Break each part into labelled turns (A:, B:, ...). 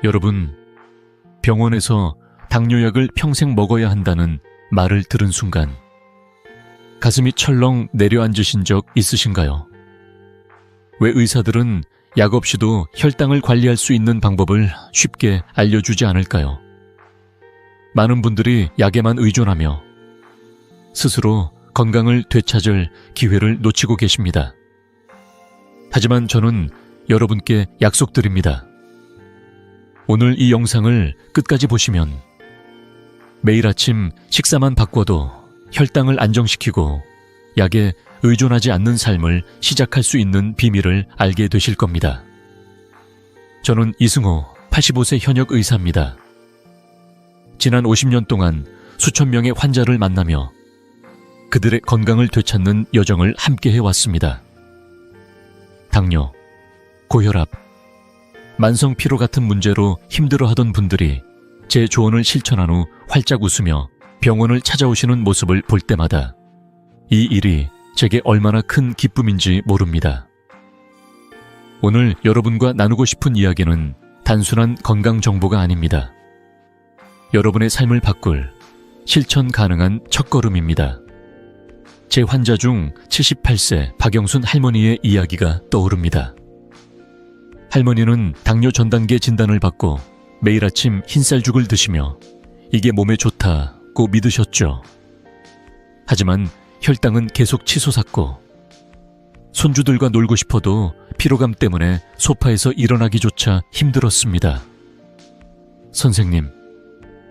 A: 여러분, 병원에서 당뇨약을 평생 먹어야 한다는 말을 들은 순간 가슴이 철렁 내려앉으신 적 있으신가요? 왜 의사들은 약 없이도 혈당을 관리할 수 있는 방법을 쉽게 알려주지 않을까요? 많은 분들이 약에만 의존하며 스스로 건강을 되찾을 기회를 놓치고 계십니다. 하지만 저는 여러분께 약속드립니다. 오늘 이 영상을 끝까지 보시면 매일 아침 식사만 바꿔도 혈당을 안정시키고 약에 의존하지 않는 삶을 시작할 수 있는 비밀을 알게 되실 겁니다. 저는 이승호 85세 현역 의사입니다. 지난 50년 동안 수천 명의 환자를 만나며 그들의 건강을 되찾는 여정을 함께 해왔습니다. 당뇨, 고혈압, 만성 피로 같은 문제로 힘들어하던 분들이 제 조언을 실천한 후 활짝 웃으며 병원을 찾아오시는 모습을 볼 때마다 이 일이 제게 얼마나 큰 기쁨인지 모릅니다. 오늘 여러분과 나누고 싶은 이야기는 단순한 건강 정보가 아닙니다. 여러분의 삶을 바꿀 실천 가능한 첫걸음입니다. 제 환자 중 78세 박영순 할머니의 이야기가 떠오릅니다. 할머니는 당뇨 전단계 진단을 받고 매일 아침 흰쌀죽을 드시며 이게 몸에 좋다고 믿으셨죠. 하지만 혈당은 계속 치솟았고 손주들과 놀고 싶어도 피로감 때문에 소파에서 일어나기조차 힘들었습니다. 선생님,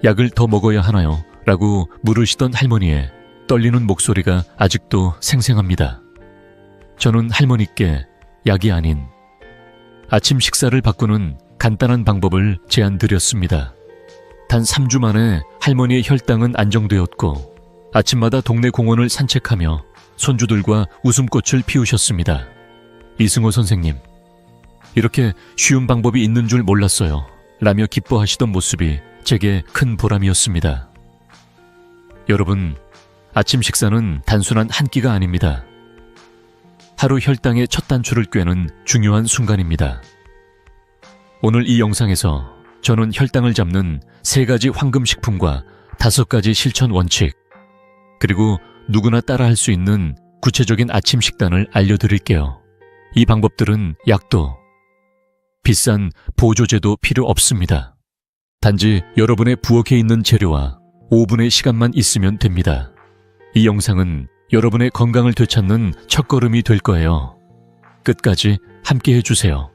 A: 약을 더 먹어야 하나요? 라고 물으시던 할머니의 떨리는 목소리가 아직도 생생합니다. 저는 할머니께 약이 아닌 아침 식사를 바꾸는 간단한 방법을 제안드렸습니다. 단 3주 만에 할머니의 혈당은 안정되었고 아침마다 동네 공원을 산책하며 손주들과 웃음꽃을 피우셨습니다. 이승호 선생님, 이렇게 쉬운 방법이 있는 줄 몰랐어요. 라며 기뻐하시던 모습이 제게 큰 보람이었습니다. 여러분, 아침 식사는 단순한 한 끼가 아닙니다. 하루 혈당의 첫 단추를 꿰는 중요한 순간입니다. 오늘 이 영상에서 저는 혈당을 잡는 3가지 황금식품과 5가지 실천 원칙, 그리고 누구나 따라할 수 있는 구체적인 아침 식단을 알려드릴게요. 이 방법들은 약도, 비싼 보조제도 필요 없습니다. 단지 여러분의 부엌에 있는 재료와 5분의 시간만 있으면 됩니다. 이 영상은 여러분의 건강을 되찾는 첫걸음이 될 거예요. 끝까지 함께 해주세요.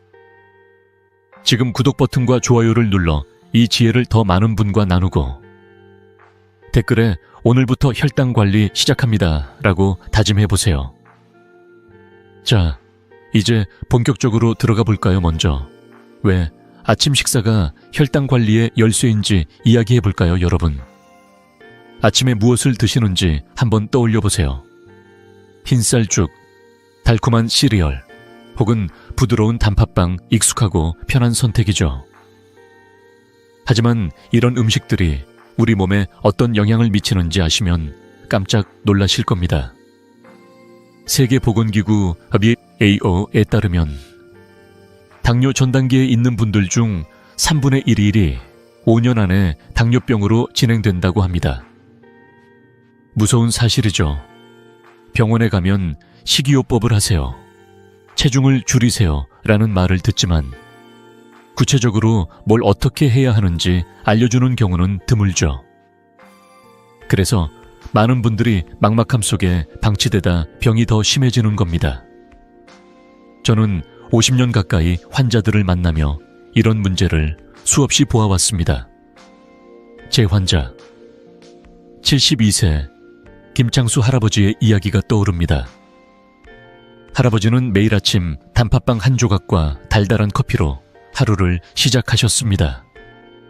A: 지금 구독 버튼과 좋아요를 눌러 이 지혜를 더 많은 분과 나누고 댓글에 오늘부터 혈당 관리 시작합니다 라고 다짐해보세요. 자, 이제 본격적으로 들어가 볼까요? 먼저 왜 아침 식사가 혈당 관리의 열쇠인지 이야기해볼까요, 여러분? 아침에 무엇을 드시는지 한번 떠올려보세요. 흰쌀죽, 달콤한 시리얼, 혹은 부드러운 단팥빵, 익숙하고 편한 선택이죠. 하지만 이런 음식들이 우리 몸에 어떤 영향을 미치는지 아시면 깜짝 놀라실 겁니다. 세계보건기구 WHO에 따르면 당뇨 전 단계에 있는 분들 중 3분의 1이 5년 안에 당뇨병으로 진행된다고 합니다. 무서운 사실이죠. 병원에 가면 식이요법을 하세요, 체중을 줄이세요 라는 말을 듣지만 구체적으로 뭘 어떻게 해야 하는지 알려주는 경우는 드물죠. 그래서 많은 분들이 막막함 속에 방치되다 병이 더 심해지는 겁니다. 저는 50년 가까이 환자들을 만나며 이런 문제를 수없이 보아왔습니다. 제 환자, 72세 김창수 할아버지의 이야기가 떠오릅니다. 할아버지는 매일 아침 단팥빵 한 조각과 달달한 커피로 하루를 시작하셨습니다.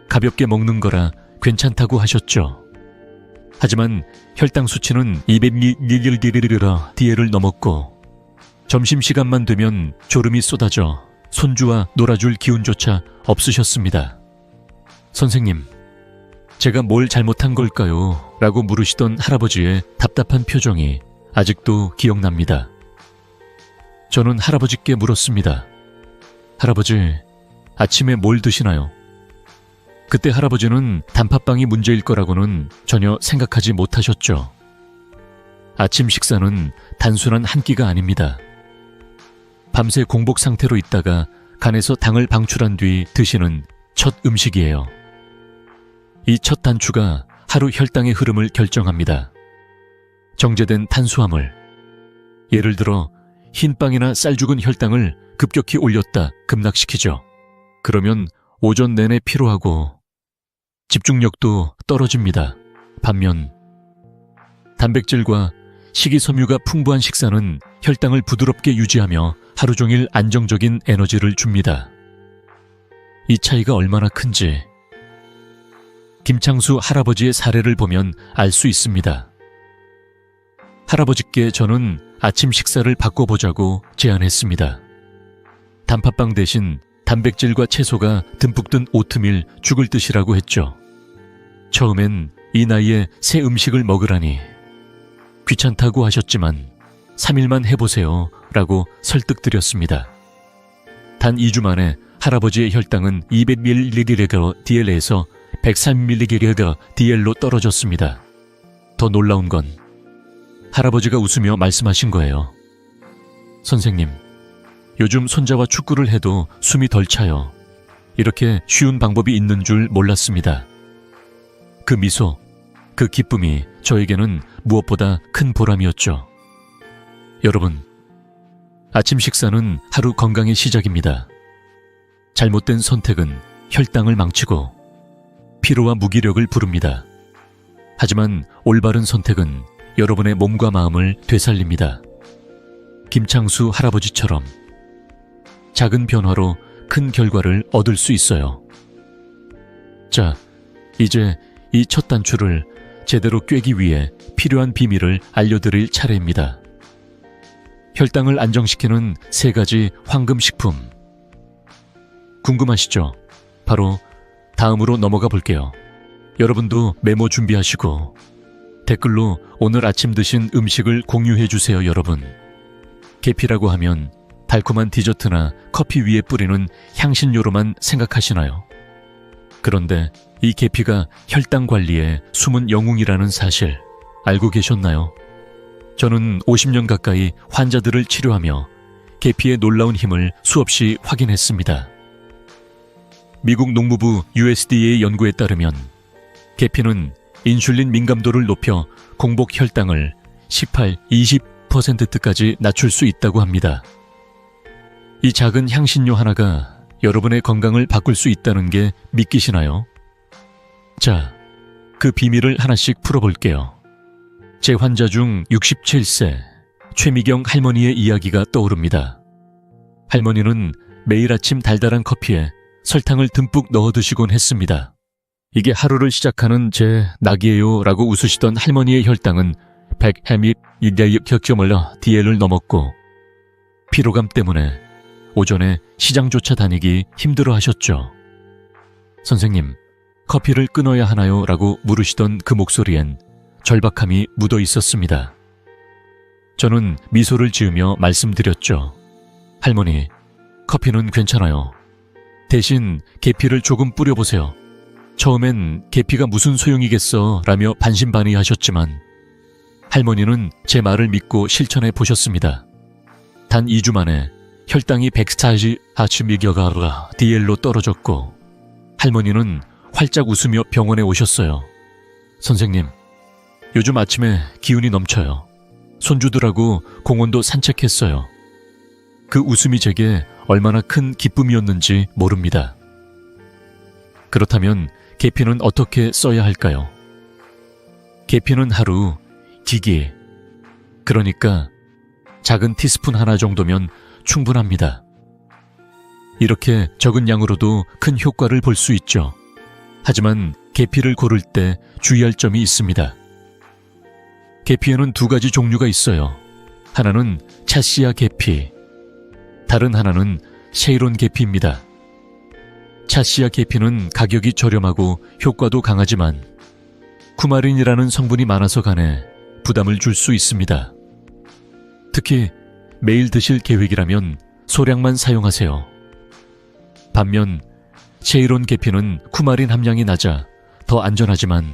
A: 가볍게 먹는 거라 괜찮다고 하셨죠. 하지만 혈당 수치는 200mg/dl을 넘었고 점심시간만 되면 졸음이 쏟아져 손주와 놀아줄 기운조차 없으셨습니다. 선생님, 제가 뭘 잘못한 걸까요? 라고 물으시던 할아버지의 답답한 표정이 아직도 기억납니다. 저는 할아버지께 물었습니다. 할아버지, 아침에 뭘 드시나요? 그때 할아버지는 단팥빵이 문제일 거라고는 전혀 생각하지 못하셨죠. 아침 식사는 단순한 한 끼가 아닙니다. 밤새 공복 상태로 있다가 간에서 당을 방출한 뒤 드시는 첫 음식이에요. 이 첫 단추가 하루 혈당의 흐름을 결정합니다. 정제된 탄수화물, 예를 들어 흰빵이나 쌀 죽은 혈당을 급격히 올렸다 급락시키죠. 그러면 오전 내내 피로하고 집중력도 떨어집니다. 반면 단백질과 식이섬유가 풍부한 식사는 혈당을 부드럽게 유지하며 하루 종일 안정적인 에너지를 줍니다. 이 차이가 얼마나 큰지 김창수 할아버지의 사례를 보면 알 수 있습니다. 할아버지께 저는 아침 식사를 바꿔보자고 제안했습니다. 단팥빵 대신 단백질과 채소가 듬뿍 든 오트밀 죽을 드시라고 했죠. 처음엔 이 나이에 새 음식을 먹으라니 귀찮다고 하셨지만 3일만 해보세요 라고 설득드렸습니다. 단 2주 만에 할아버지의 혈당은 200mg/dl에서 103mg/dl로 떨어졌습니다. 더 놀라운 건 할아버지가 웃으며 말씀하신 거예요. 선생님, 요즘 손자와 축구를 해도 숨이 덜 차요. 이렇게 쉬운 방법이 있는 줄 몰랐습니다. 그 미소, 그 기쁨이 저에게는 무엇보다 큰 보람이었죠. 여러분, 아침 식사는 하루 건강의 시작입니다. 잘못된 선택은 혈당을 망치고 피로와 무기력을 부릅니다. 하지만 올바른 선택은 여러분의 몸과 마음을 되살립니다. 김창수 할아버지처럼 작은 변화로 큰 결과를 얻을 수 있어요. 자, 이제 이 첫 단추를 제대로 꿰기 위해 필요한 비밀을 알려드릴 차례입니다. 혈당을 안정시키는 3가지 황금식품. 궁금하시죠? 바로 다음으로 넘어가 볼게요. 여러분도 메모 준비하시고 댓글로 오늘 아침 드신 음식을 공유해 주세요, 여러분. 계피라고 하면 달콤한 디저트나 커피 위에 뿌리는 향신료로만 생각하시나요? 그런데 이 계피가 혈당 관리에 숨은 영웅이라는 사실 알고 계셨나요? 저는 50년 가까이 환자들을 치료하며 계피의 놀라운 힘을 수없이 확인했습니다. 미국 농무부 USDA 연구에 따르면 계피는 인슐린 민감도를 높여 공복 혈당을 18-20%까지 낮출 수 있다고 합니다. 이 작은 향신료 하나가 여러분의 건강을 바꿀 수 있다는 게 믿기시나요? 자, 그 비밀을 하나씩 풀어볼게요. 제 환자 중 67세 최미경 할머니의 이야기가 떠오릅니다. 할머니는 매일 아침 달달한 커피에 설탕을 듬뿍 넣어 드시곤 했습니다. 이게 하루를 시작하는 제 낙이에요 라고 웃으시던 할머니의 혈당은 100mg/dl을 넘었고 피로감 때문에 오전에 시장조차 다니기 힘들어 하셨죠. 선생님, 커피를 끊어야 하나요? 라고 물으시던 그 목소리엔 절박함이 묻어 있었습니다. 저는 미소를 지으며 말씀드렸죠. 할머니, 커피는 괜찮아요. 대신 계피를 조금 뿌려보세요. 처음엔 계피가 무슨 소용이겠어 라며 반신반의하셨지만 할머니는 제 말을 믿고 실천해 보셨습니다. 단 2주 만에 혈당이 140mg/dl로 떨어졌고 할머니는 활짝 웃으며 병원에 오셨어요. 선생님, 요즘 아침에 기운이 넘쳐요. 손주들하고 공원도 산책했어요. 그 웃음이 제게 얼마나 큰 기쁨이었는지 모릅니다. 그렇다면 계피는 어떻게 써야 할까요? 계피는 하루 기기, 그러니까 작은 티스푼 하나 정도면 충분합니다. 이렇게 적은 양으로도 큰 효과를 볼 수 있죠. 하지만 계피를 고를 때 주의할 점이 있습니다. 계피에는 2가지 종류가 있어요. 하나는 차시아 계피, 다른 하나는 세이론 계피입니다. 차시아 계피는 가격이 저렴하고 효과도 강하지만 쿠마린이라는 성분이 많아서 간에 부담을 줄 수 있습니다. 특히 매일 드실 계획이라면 소량만 사용하세요. 반면 세이론 계피는 쿠마린 함량이 낮아 더 안전하지만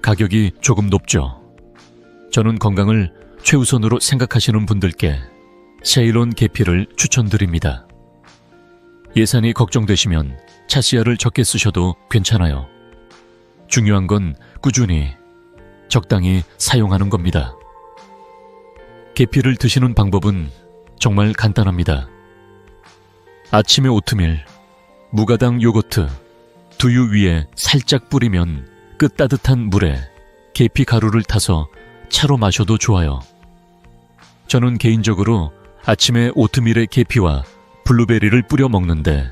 A: 가격이 조금 높죠. 저는 건강을 최우선으로 생각하시는 분들께 세이론 계피를 추천드립니다. 예산이 걱정되시면 차시아를 적게 쓰셔도 괜찮아요. 중요한 건 꾸준히 적당히 사용하는 겁니다. 계피를 드시는 방법은 정말 간단합니다. 아침에 오트밀, 무가당 요거트, 두유 위에 살짝 뿌리면 끝 따뜻한 물에 계피 가루를 타서 차로 마셔도 좋아요. 저는 개인적으로 아침에 오트밀에 계피와 블루베리를 뿌려 먹는데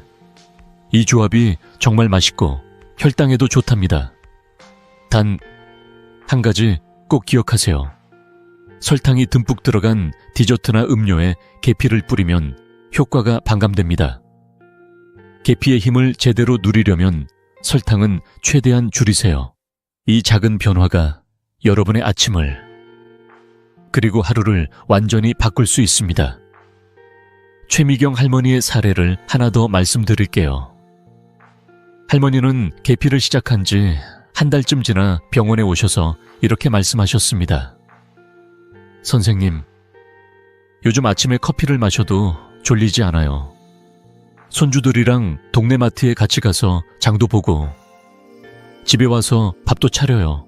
A: 이 조합이 정말 맛있고 혈당에도 좋답니다. 단 한 가지 꼭 기억하세요. 설탕이 듬뿍 들어간 디저트나 음료에 계피를 뿌리면 효과가 반감됩니다. 계피의 힘을 제대로 누리려면 설탕은 최대한 줄이세요. 이 작은 변화가 여러분의 아침을 그리고 하루를 완전히 바꿀 수 있습니다. 최미경 할머니의 사례를 하나 더 말씀드릴게요. 할머니는 계피를 시작한 지 한 달쯤 지나 병원에 오셔서 이렇게 말씀하셨습니다. 선생님, 요즘 아침에 커피를 마셔도 졸리지 않아요. 손주들이랑 동네 마트에 같이 가서 장도 보고 집에 와서 밥도 차려요.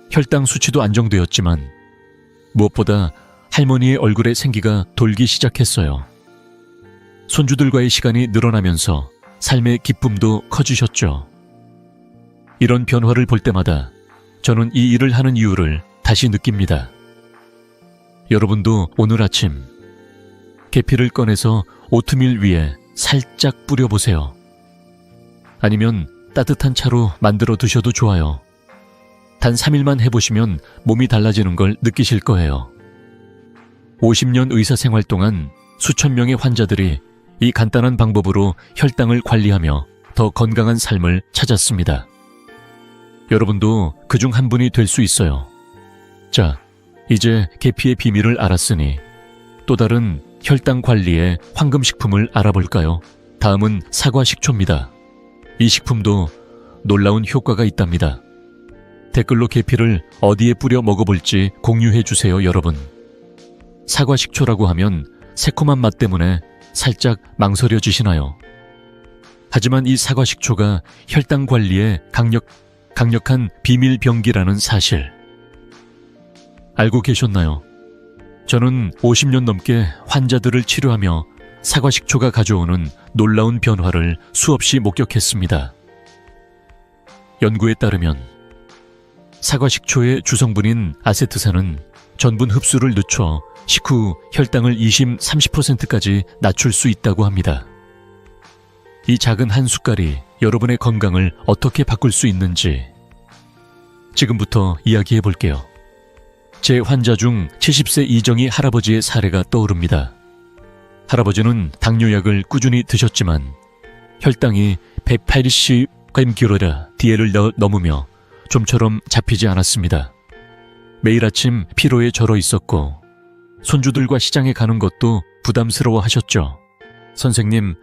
A: 혈당 수치도 안정되었지만 무엇보다 할머니의 얼굴에 생기가 돌기 시작했어요. 손주들과의 시간이 늘어나면서 삶의 기쁨도 커지셨죠. 이런 변화를 볼 때마다 저는 이 일을 하는 이유를 다시 느낍니다. 여러분도 오늘 아침 계피를 꺼내서 오트밀 위에 살짝 뿌려보세요. 아니면 따뜻한 차로 만들어 드셔도 좋아요. 단 3일만 해보시면 몸이 달라지는 걸 느끼실 거예요. 50년 의사생활 동안 수천 명의 환자들이 이 간단한 방법으로 혈당을 관리하며 더 건강한 삶을 찾았습니다. 여러분도 그중 한 분이 될 수 있어요. 자, 이제 계피의 비밀을 알았으니 또 다른 혈당 관리의 황금식품을 알아볼까요? 다음은 사과 식초입니다. 이 식품도 놀라운 효과가 있답니다. 댓글로 계피를 어디에 뿌려 먹어볼지 공유해주세요, 여러분. 사과 식초라고 하면 새콤한 맛 때문에 살짝 망설여지시나요? 하지만 이 사과 식초가 혈당 관리에 강력한 비밀 병기라는 사실 알고 계셨나요? 저는 50년 넘게 환자들을 치료하며 사과 식초가 가져오는 놀라운 변화를 수없이 목격했습니다. 연구에 따르면 사과 식초의 주성분인 아세트산은 전분 흡수를 늦춰 식후 혈당을 30%까지 낮출 수 있다고 합니다. 이 작은 한 숟갈이 여러분의 건강을 어떻게 바꿀 수 있는지 지금부터 이야기해 볼게요. 제 환자 중 70세 이정희 할아버지의 사례가 떠오릅니다. 할아버지는 당뇨약을 꾸준히 드셨지만 혈당이 180gkg DL을 넘으며 좀처럼 잡히지 않았습니다. 매일 아침 피로에 절어 있었고 손주들과 시장에 가는 것도 부담스러워 하셨죠. 선생님,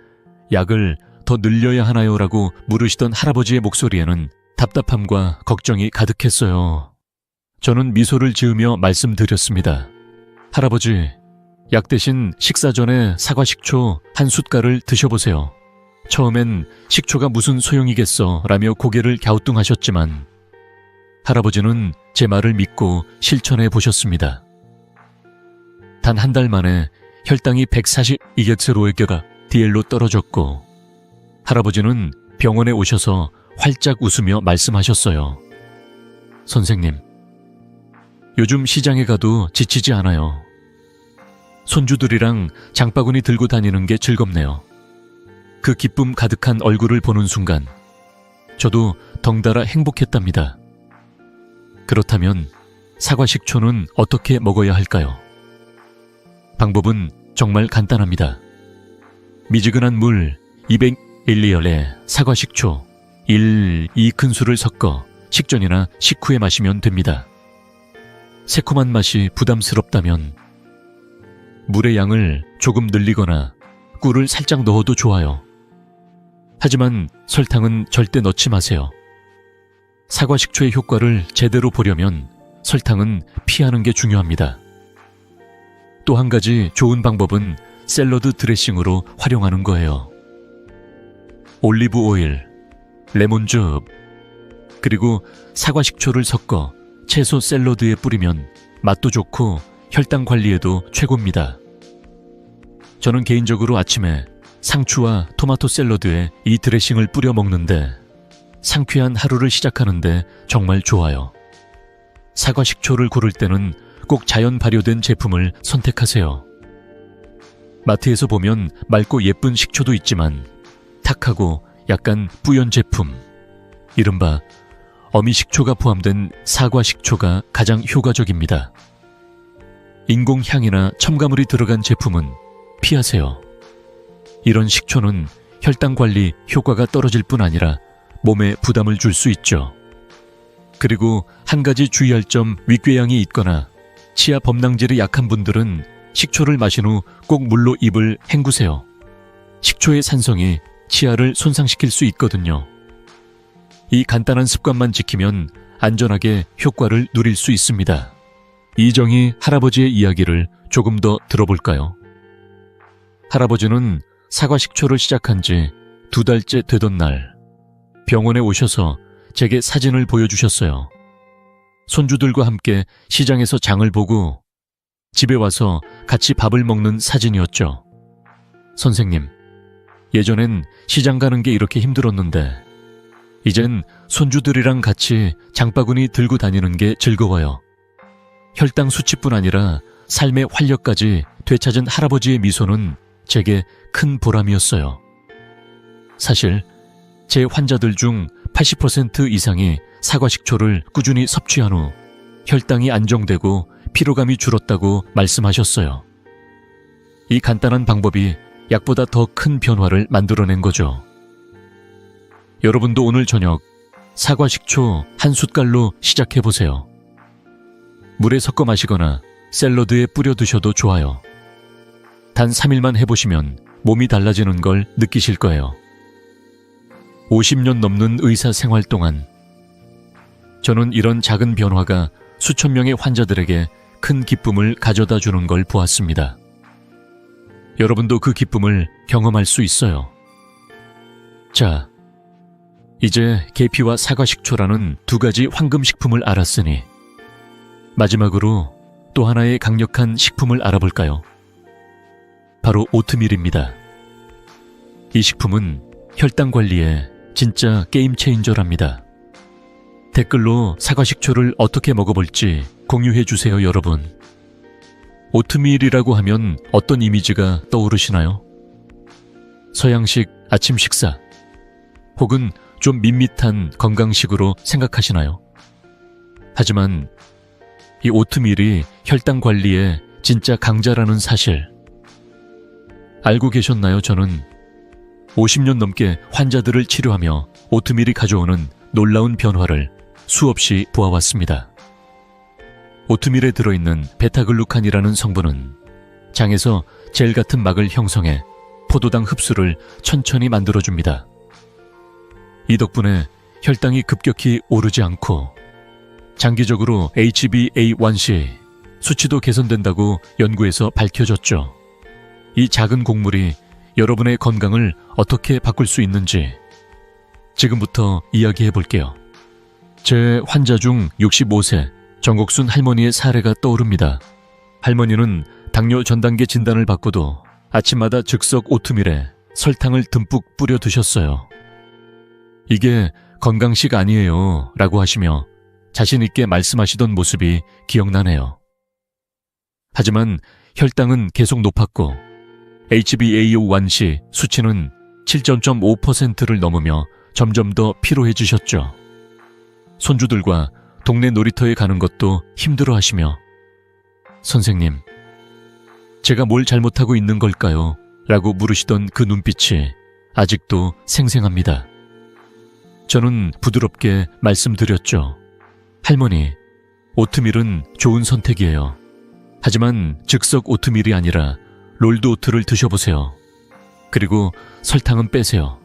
A: 약을 더 늘려야 하나요? 라고 물으시던 할아버지의 목소리에는 답답함과 걱정이 가득했어요. 저는 미소를 지으며 말씀드렸습니다. 할아버지, 약 대신 식사 전에 사과 식초 한 숟갈을 드셔보세요. 처음엔 식초가 무슨 소용이겠어 라며 고개를 갸우뚱하셨지만 할아버지는 제 말을 믿고 실천해 보셨습니다. 단 한 달 만에 혈당이 142가 DL로 떨어졌고 할아버지는 병원에 오셔서 활짝 웃으며 말씀하셨어요. 선생님, 요즘 시장에 가도 지치지 않아요. 손주들이랑 장바구니 들고 다니는 게 즐겁네요. 그 기쁨 가득한 얼굴을 보는 순간 저도 덩달아 행복했답니다. 그렇다면 사과 식초는 어떻게 먹어야 할까요? 방법은 정말 간단합니다. 미지근한 물 200ml에 사과 식초 2큰술을 섞어 식전이나 식후에 마시면 됩니다. 새콤한 맛이 부담스럽다면 물의 양을 조금 늘리거나 꿀을 살짝 넣어도 좋아요. 하지만 설탕은 절대 넣지 마세요. 사과 식초의 효과를 제대로 보려면 설탕은 피하는 게 중요합니다. 또 한 가지 좋은 방법은 샐러드 드레싱으로 활용하는 거예요. 올리브 오일, 레몬즙, 그리고 사과 식초를 섞어 채소 샐러드에 뿌리면 맛도 좋고 혈당 관리에도 최고입니다. 저는 개인적으로 아침에 상추와 토마토 샐러드에 이 드레싱을 뿌려 먹는데 상쾌한 하루를 시작하는데 정말 좋아요. 사과 식초를 고를 때는 꼭 자연 발효된 제품을 선택하세요. 마트에서 보면 맑고 예쁜 식초도 있지만 탁하고 약간 뿌연 제품, 이른바 어미 식초가 포함된 사과 식초가 가장 효과적입니다. 인공향이나 첨가물이 들어간 제품은 피하세요. 이런 식초는 혈당 관리 효과가 떨어질 뿐 아니라 몸에 부담을 줄 수 있죠. 그리고 한 가지 주의할 점, 윗궤양이 있거나 치아 범랑질이 약한 분들은 식초를 마신 후 꼭 물로 입을 헹구세요. 식초의 산성이 치아를 손상시킬 수 있거든요. 이 간단한 습관만 지키면 안전하게 효과를 누릴 수 있습니다. 이정희 할아버지의 이야기를 조금 더 들어볼까요? 할아버지는 사과 식초를 시작한 지 2달째 되던 날 병원에 오셔서 제게 사진을 보여주셨어요. 손주들과 함께 시장에서 장을 보고 집에 와서 같이 밥을 먹는 사진이었죠. 선생님, 예전엔 시장 가는 게 이렇게 힘들었는데 이젠 손주들이랑 같이 장바구니 들고 다니는 게 즐거워요. 혈당 수치뿐 아니라 삶의 활력까지 되찾은 할아버지의 미소는 제게 큰 보람이었어요. 사실 제 환자들 중 80% 이상이 사과 식초를 꾸준히 섭취한 후 혈당이 안정되고 피로감이 줄었다고 말씀하셨어요. 이 간단한 방법이 약보다 더 큰 변화를 만들어낸 거죠. 여러분도 오늘 저녁 사과 식초 한 숟갈로 시작해보세요. 물에 섞어 마시거나 샐러드에 뿌려 드셔도 좋아요. 단 3일만 해보시면 몸이 달라지는 걸 느끼실 거예요. 50년 넘는 의사 생활 동안 저는 이런 작은 변화가 수천 명의 환자들에게 큰 기쁨을 가져다 주는 걸 보았습니다. 여러분도 그 기쁨을 경험할 수 있어요. 자, 이제 계피와 사과 식초라는 두 가지 황금 식품을 알았으니 마지막으로 또 하나의 강력한 식품을 알아볼까요? 바로 오트밀입니다. 이 식품은 혈당 관리에 진짜 게임 체인저랍니다. 댓글로 사과 식초를 어떻게 먹어볼지 공유해 주세요, 여러분. 오트밀이라고 하면 어떤 이미지가 떠오르시나요? 서양식 아침 식사, 혹은 좀 밋밋한 건강식으로 생각하시나요? 하지만 이 오트밀이 혈당 관리에 진짜 강자라는 사실 알고 계셨나요? 저는 50년 넘게 환자들을 치료하며 오트밀이 가져오는 놀라운 변화를 수없이 보아왔습니다. 오트밀에 들어있는 베타글루칸이라는 성분은 장에서 젤 같은 막을 형성해 포도당 흡수를 천천히 만들어줍니다. 이 덕분에 혈당이 급격히 오르지 않고 장기적으로 HbA1c 수치도 개선된다고 연구에서 밝혀졌죠. 이 작은 곡물이 여러분의 건강을 어떻게 바꿀 수 있는지 지금부터 이야기해 볼게요. 제 환자 중 65세 정곡순 할머니의 사례가 떠오릅니다. 할머니는 당뇨 전 단계 진단을 받고도 아침마다 즉석 오트밀에 설탕을 듬뿍 뿌려 드셨어요. 이게 건강식 아니에요 라고 하시며 자신 있게 말씀하시던 모습이 기억나네요. 하지만 혈당은 계속 높았고 HbA1c 수치는 7.5%를 넘으며 점점 더 피로해지셨죠. 손주들과 동네 놀이터에 가는 것도 힘들어하시며 선생님, 제가 뭘 잘못하고 있는 걸까요? 라고 물으시던 그 눈빛이 아직도 생생합니다. 저는 부드럽게 말씀드렸죠. 할머니, 오트밀은 좋은 선택이에요. 하지만 즉석 오트밀이 아니라 롤드 오트를 드셔보세요. 그리고 설탕은 빼세요.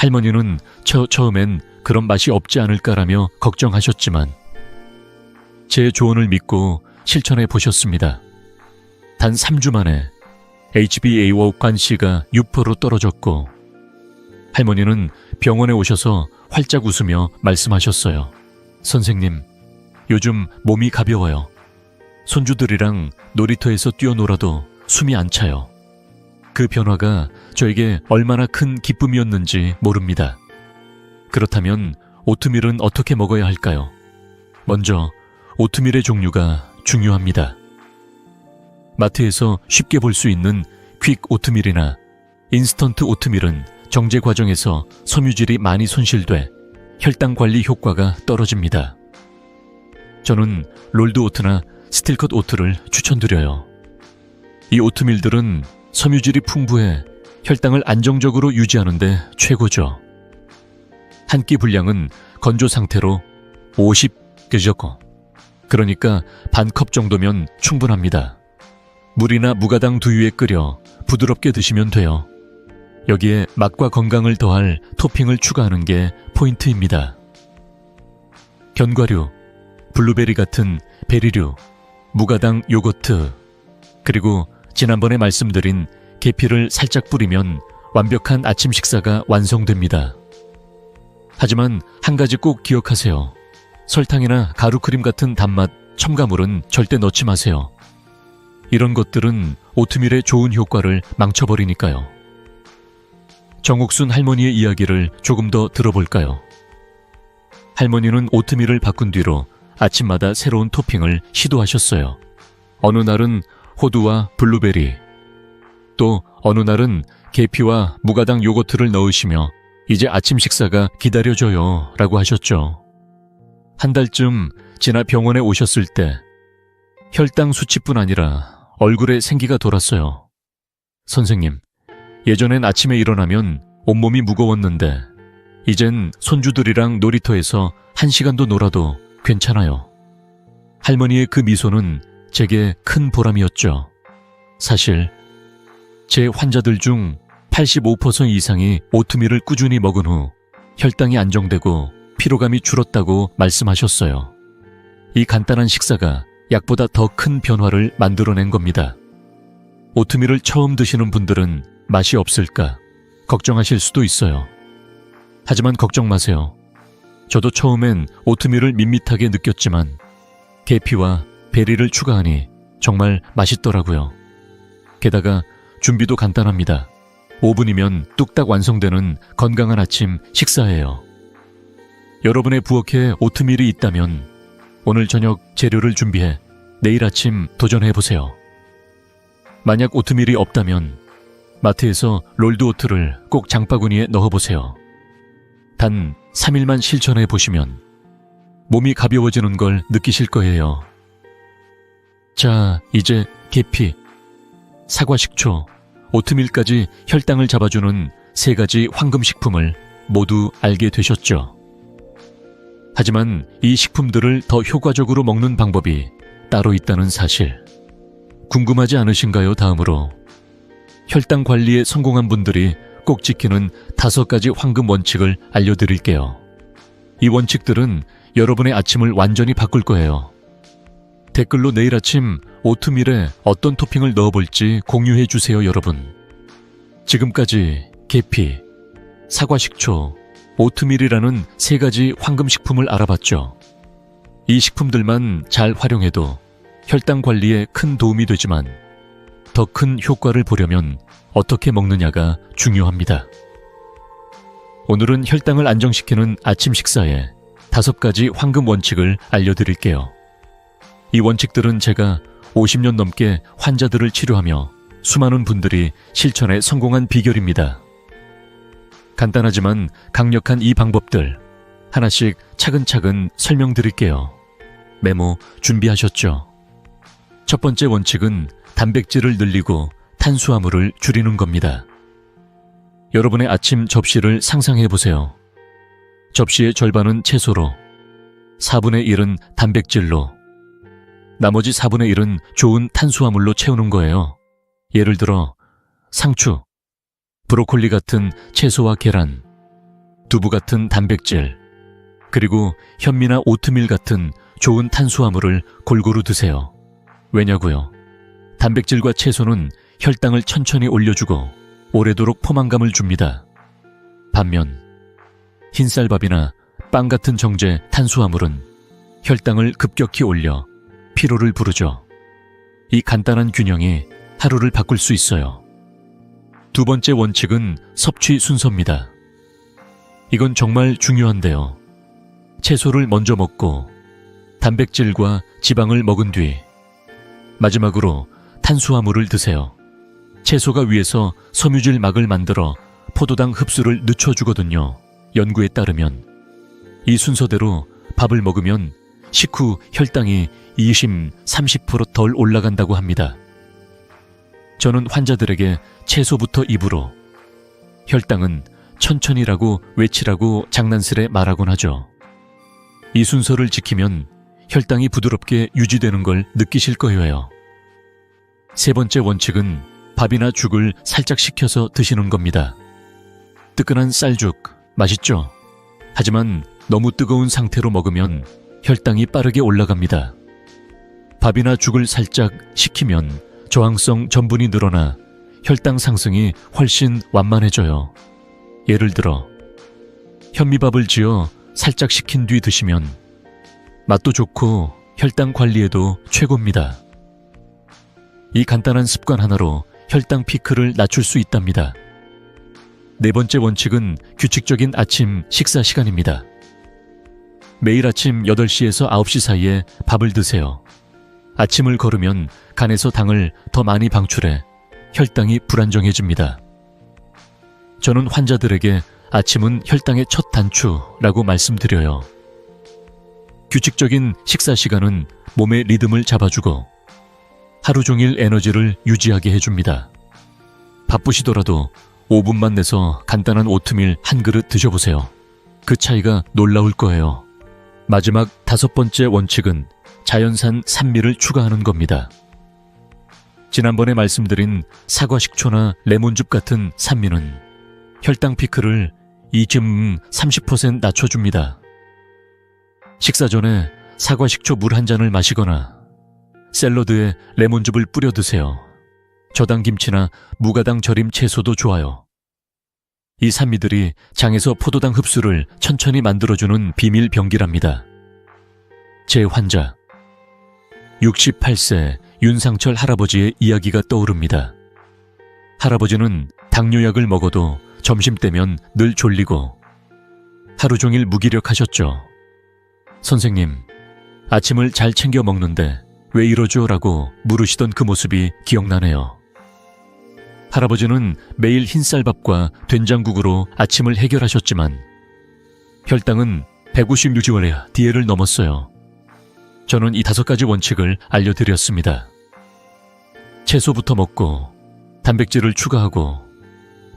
A: 할머니는 처음엔 그런 맛이 없지 않을까라며 걱정하셨지만 제 조언을 믿고 실천해 보셨습니다. 단 3주 만에 HbA1 관시가 6%로 떨어졌고 할머니는 병원에 오셔서 활짝 웃으며 말씀하셨어요. 선생님, 요즘 몸이 가벼워요. 손주들이랑 놀이터에서 뛰어놀아도 숨이 안 차요. 그 변화가 저에게 얼마나 큰 기쁨이었는지 모릅니다. 그렇다면 오트밀은 어떻게 먹어야 할까요? 먼저 오트밀의 종류가 중요합니다. 마트에서 쉽게 볼 수 있는 퀵 오트밀이나 인스턴트 오트밀은 정제 과정에서 섬유질이 많이 손실돼 혈당 관리 효과가 떨어집니다. 저는 롤드 오트나 스틸컷 오트를 추천드려요. 이 오트밀들은 섬유질이 풍부해 혈당을 안정적으로 유지하는 데 최고죠. 한 끼 분량은 건조 상태로 50g고, 그러니까 반 컵 정도면 충분합니다. 물이나 무가당 두유에 끓여 부드럽게 드시면 돼요. 여기에 맛과 건강을 더할 토핑을 추가하는 게 포인트입니다. 견과류, 블루베리 같은 베리류, 무가당 요거트, 그리고 지난번에 말씀드린 계피를 살짝 뿌리면 완벽한 아침 식사가 완성됩니다. 하지만 한 가지 꼭 기억하세요. 설탕이나 가루크림 같은 단맛, 첨가물은 절대 넣지 마세요. 이런 것들은 오트밀의 좋은 효과를 망쳐버리니까요. 정옥순 할머니의 이야기를 조금 더 들어볼까요? 할머니는 오트밀을 바꾼 뒤로 아침마다 새로운 토핑을 시도하셨어요. 어느 날은 호두와 블루베리, 또 어느 날은 계피와 무가당 요거트를 넣으시며 이제 아침 식사가 기다려져요 라고 하셨죠. 한 달쯤 지나 병원에 오셨을 때 혈당 수치뿐 아니라 얼굴에 생기가 돌았어요. 선생님, 예전엔 아침에 일어나면 온몸이 무거웠는데 이젠 손주들이랑 놀이터에서 1시간도 놀아도 괜찮아요. 할머니의 그 미소는 제게 큰 보람이었죠. 사실 제 환자들 중 85% 이상이 오트밀을 꾸준히 먹은 후 혈당이 안정되고 피로감이 줄었다고 말씀하셨어요. 이 간단한 식사가 약보다 더 큰 변화를 만들어낸 겁니다. 오트밀을 처음 드시는 분들은 맛이 없을까 걱정하실 수도 있어요. 하지만 걱정 마세요. 저도 처음엔 오트밀을 밋밋하게 느꼈지만 계피와 베리를 추가하니 정말 맛있더라고요. 게다가 준비도 간단합니다. 5분이면 뚝딱 완성되는 건강한 아침 식사예요. 여러분의 부엌에 오트밀이 있다면 오늘 저녁 재료를 준비해 내일 아침 도전해보세요. 만약 오트밀이 없다면 마트에서 롤드 오트를 꼭 장바구니에 넣어보세요. 단 3일만 실천해보시면 몸이 가벼워지는 걸 느끼실 거예요. 자, 이제 계피, 사과 식초, 오트밀까지 혈당을 잡아주는 3가지 황금식품을 모두 알게 되셨죠. 하지만 이 식품들을 더 효과적으로 먹는 방법이 따로 있다는 사실 궁금하지 않으신가요? 다음으로 혈당 관리에 성공한 분들이 꼭 지키는 5가지 황금 원칙을 알려드릴게요. 이 원칙들은 여러분의 아침을 완전히 바꿀 거예요. 댓글로 내일 아침 오트밀에 어떤 토핑을 넣어볼지 공유해 주세요, 여러분. 지금까지 계피, 사과식초, 오트밀이라는 3가지 황금식품을 알아봤죠. 이 식품들만 잘 활용해도 혈당 관리에 큰 도움이 되지만 더 큰 효과를 보려면 어떻게 먹느냐가 중요합니다. 오늘은 혈당을 안정시키는 아침 식사에 5가지 황금 원칙을 알려드릴게요. 이 원칙들은 제가 50년 넘게 환자들을 치료하며 수많은 분들이 실천에 성공한 비결입니다. 간단하지만 강력한 이 방법들 하나씩 차근차근 설명드릴게요. 메모 준비하셨죠? 첫 번째 원칙은 단백질을 늘리고 탄수화물을 줄이는 겁니다. 여러분의 아침 접시를 상상해 보세요. 접시의 절반은 채소로, 4분의 1은 단백질로, 나머지 4분의 1은 좋은 탄수화물로 채우는 거예요. 예를 들어 상추, 브로콜리 같은 채소와 계란, 두부 같은 단백질, 그리고 현미나 오트밀 같은 좋은 탄수화물을 골고루 드세요. 왜냐고요? 단백질과 채소는 혈당을 천천히 올려주고 오래도록 포만감을 줍니다. 반면 흰쌀밥이나 빵 같은 정제 탄수화물은 혈당을 급격히 올려 피로를 부르죠. 이 간단한 균형이 하루를 바꿀 수 있어요. 두 번째 원칙은 섭취 순서입니다. 이건 정말 중요한데요. 채소를 먼저 먹고 단백질과 지방을 먹은 뒤 마지막으로 탄수화물을 드세요. 채소가 위에서 섬유질 막을 만들어 포도당 흡수를 늦춰주거든요. 연구에 따르면 이 순서대로 밥을 먹으면 식후 혈당이 20-30% 덜 올라간다고 합니다. 저는 환자들에게 채소부터 입으로 혈당은 천천히라고 외치라고 장난스레 말하곤 하죠. 이 순서를 지키면 혈당이 부드럽게 유지되는 걸 느끼실 거예요. 세 번째 원칙은 밥이나 죽을 살짝 식혀서 드시는 겁니다. 뜨끈한 쌀죽 맛있죠? 하지만 너무 뜨거운 상태로 먹으면 혈당이 빠르게 올라갑니다. 밥이나 죽을 살짝 식히면 저항성 전분이 늘어나 혈당 상승이 훨씬 완만해져요. 예를 들어 현미밥을 지어 살짝 식힌 뒤 드시면 맛도 좋고 혈당 관리에도 최고입니다. 이 간단한 습관 하나로 혈당 피크를 낮출 수 있답니다. 네 번째 원칙은 규칙적인 아침 식사 시간입니다. 매일 아침 8시에서 9시 사이에 밥을 드세요. 아침을 거르면 간에서 당을 더 많이 방출해 혈당이 불안정해집니다. 저는 환자들에게 아침은 혈당의 첫 단추라고 말씀드려요. 규칙적인 식사 시간은 몸의 리듬을 잡아주고 하루 종일 에너지를 유지하게 해줍니다. 바쁘시더라도 5분만 내서 간단한 오트밀 한 그릇 드셔보세요. 그 차이가 놀라울 거예요. 마지막 5번째 원칙은 자연산 산미를 추가하는 겁니다. 지난번에 말씀드린 사과 식초나 레몬즙 같은 산미는 혈당 피크를 30% 낮춰줍니다. 식사 전에 사과 식초 물 한 잔을 마시거나 샐러드에 레몬즙을 뿌려 드세요. 저당 김치나 무가당 절임 채소도 좋아요. 이 산미들이 장에서 포도당 흡수를 천천히 만들어주는 비밀 병기랍니다. 제 환자 68세 윤상철 할아버지의 이야기가 떠오릅니다. 할아버지는 당뇨약을 먹어도 점심때면 늘 졸리고 하루 종일 무기력하셨죠. 선생님, 아침을 잘 챙겨 먹는데 왜 이러죠? 라고 물으시던 그 모습이 기억나네요. 할아버지는 매일 흰쌀밥과 된장국으로 아침을 해결하셨지만 혈당은 156DL을 넘었어요. 저는 이 5가지 원칙을 알려드렸습니다. 채소부터 먹고 단백질을 추가하고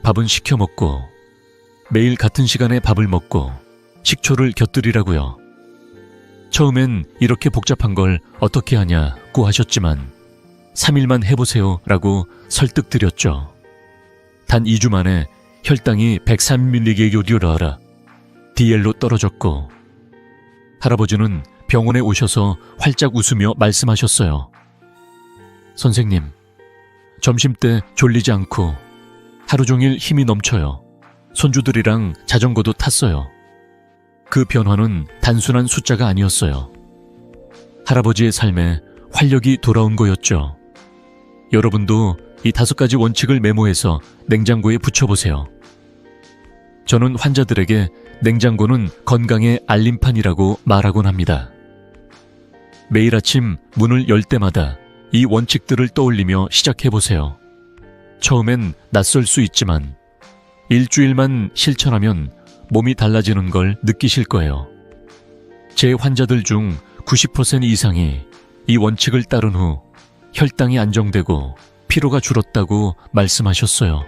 A: 밥은 시켜 먹고 매일 같은 시간에 밥을 먹고 식초를 곁들이라고요. 처음엔 이렇게 복잡한 걸 어떻게 하냐고 하셨지만 3일만 해보세요 라고 설득드렸죠. 단 2주 만에 혈당이 103mg DL로 떨어졌고 할아버지는 병원에 오셔서 활짝 웃으며 말씀하셨어요. 선생님, 점심때 졸리지 않고 하루 종일 힘이 넘쳐요. 손주들이랑 자전거도 탔어요. 그 변화는 단순한 숫자가 아니었어요. 할아버지의 삶에 활력이 돌아온 거였죠. 여러분도 이 5가지 원칙을 메모해서 냉장고에 붙여보세요. 저는 환자들에게 냉장고는 건강의 알림판이라고 말하곤 합니다. 매일 아침 문을 열 때마다 이 원칙들을 떠올리며 시작해보세요. 처음엔 낯설 수 있지만 일주일만 실천하면 몸이 달라지는 걸 느끼실 거예요. 제 환자들 중 90% 이상이 이 원칙을 따른 후 혈당이 안정되고 피로가 줄었다고 말씀하셨어요.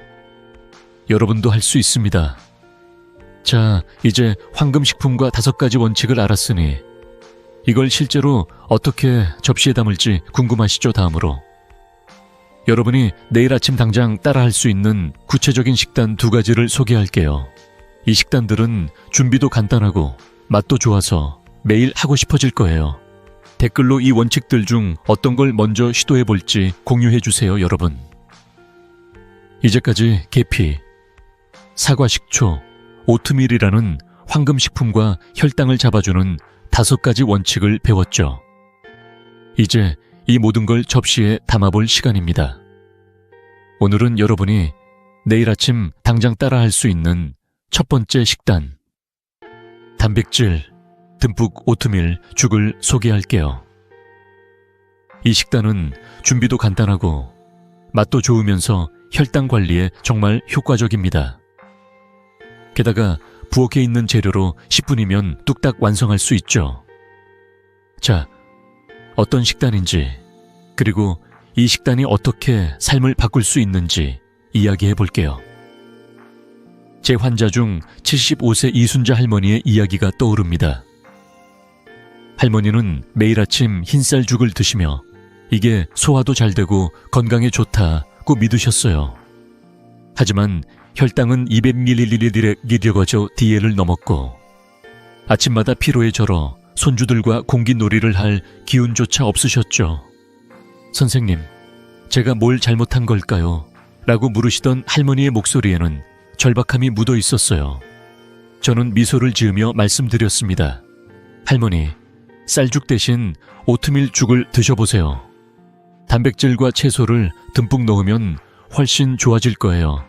A: 여러분도 할 수 있습니다. 자, 이제 황금식품과 5가지 원칙을 알았으니 이걸 실제로 어떻게 접시에 담을지 궁금하시죠? 다음으로 여러분이 내일 아침 당장 따라할 수 있는 구체적인 식단 2가지를 소개할게요. 이 식단들은 준비도 간단하고 맛도 좋아서 매일 하고 싶어질 거예요. 댓글로 이 원칙들 중 어떤 걸 먼저 시도해 볼지 공유해 주세요, 여러분. 이제까지 계피, 사과 식초, 오트밀이라는 황금식품과 혈당을 잡아주는 5가지 원칙을 배웠죠. 이제 이 모든 걸 접시에 담아볼 시간입니다. 오늘은 여러분이 내일 아침 당장 따라할 수 있는 첫 번째 식단, 단백질 듬뿍 오트밀 죽을 소개할게요. 이 식단은 준비도 간단하고 맛도 좋으면서 혈당 관리에 정말 효과적입니다. 게다가 부엌에 있는 재료로 10분이면 뚝딱 완성할 수 있죠. 자, 어떤 식단인지, 그리고 이 식단이 어떻게 삶을 바꿀 수 있는지 이야기해 볼게요. 제 환자 중 75세 이순자 할머니의 이야기가 떠오릅니다. 할머니는 매일 아침 흰쌀죽을 드시며 이게 소화도 잘 되고 건강에 좋다고 믿으셨어요. 하지만 혈당은 200ml DL을 넘었고 아침마다 피로에 절어 손주들과 공기놀이를 할 기운조차 없으셨죠. 선생님, 제가 뭘 잘못한 걸까요? 라고 물으시던 할머니의 목소리에는 절박함이 묻어 있었어요. 저는 미소를 지으며 말씀드렸습니다. 할머니, 쌀죽 대신 오트밀 죽을 드셔보세요. 단백질과 채소를 듬뿍 넣으면 훨씬 좋아질 거예요.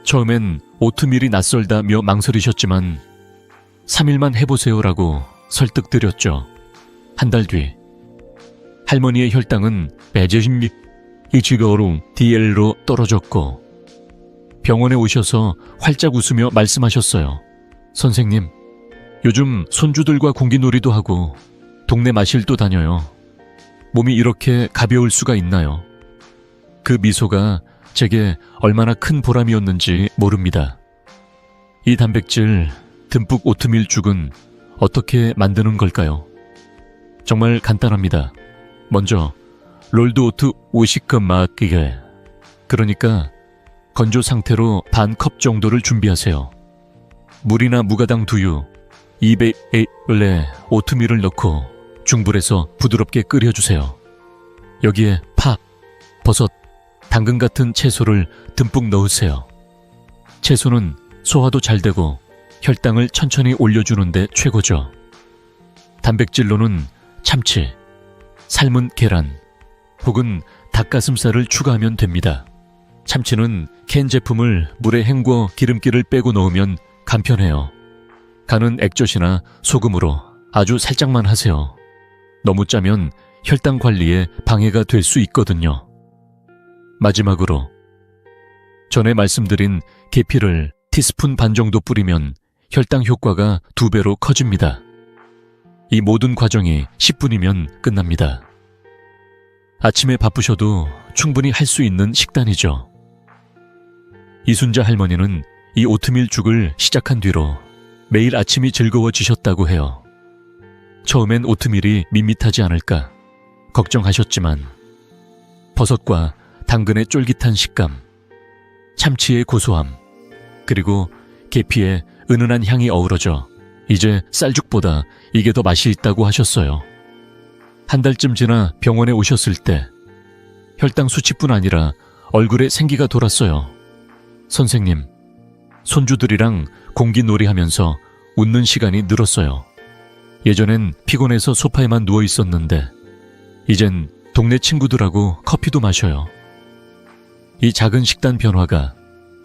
A: 처음엔 오트밀이 낯설다며 망설이셨지만 3일만 해보세요라고 설득드렸죠. 한 달 뒤, 할머니의 혈당은 120mg DL로 떨어졌고 병원에 오셔서 활짝 웃으며 말씀하셨어요. 선생님, 요즘 손주들과 공기놀이도 하고 동네 마실도 다녀요. 몸이 이렇게 가벼울 수가 있나요? 그 미소가 제게 얼마나 큰 보람이었는지 모릅니다. 이 단백질 듬뿍 오트밀 죽은 어떻게 만드는 걸까요? 정말 간단합니다. 먼저 롤드 오트 50컵 마기게, 그러니까 건조 상태로 반 컵 정도를 준비하세요. 물이나 무가당 두유 200ml에 오트밀을 넣고 중불에서 부드럽게 끓여주세요. 여기에 파, 버섯, 당근 같은 채소를 듬뿍 넣으세요. 채소는 소화도 잘 되고 혈당을 천천히 올려주는데 최고죠. 단백질로는 참치, 삶은 계란, 혹은 닭가슴살을 추가하면 됩니다. 참치는 캔 제품을 물에 헹궈 기름기를 빼고 넣으면 간편해요. 간은 액젓이나 소금으로 아주 살짝만 하세요. 너무 짜면 혈당 관리에 방해가 될 수 있거든요. 마지막으로 전에 말씀드린 계피를 티스푼 반 정도 뿌리면 혈당 효과가 2배로 커집니다. 이 모든 과정이 10분이면 끝납니다. 아침에 바쁘셔도 충분히 할 수 있는 식단이죠. 이순자 할머니는 이 오트밀 죽을 시작한 뒤로 매일 아침이 즐거워지셨다고 해요. 처음엔 오트밀이 밋밋하지 않을까 걱정하셨지만 버섯과 당근의 쫄깃한 식감, 참치의 고소함, 그리고 계피의 은은한 향이 어우러져 이제 쌀죽보다 이게 더 맛이 있다고 하셨어요. 한 달쯤 지나 병원에 오셨을 때 혈당 수치뿐 아니라 얼굴에 생기가 돌았어요. 선생님, 손주들이랑 공기놀이 하면서 웃는 시간이 늘었어요. 예전엔 피곤해서 소파에만 누워 있었는데 이젠 동네 친구들하고 커피도 마셔요. 이 작은 식단 변화가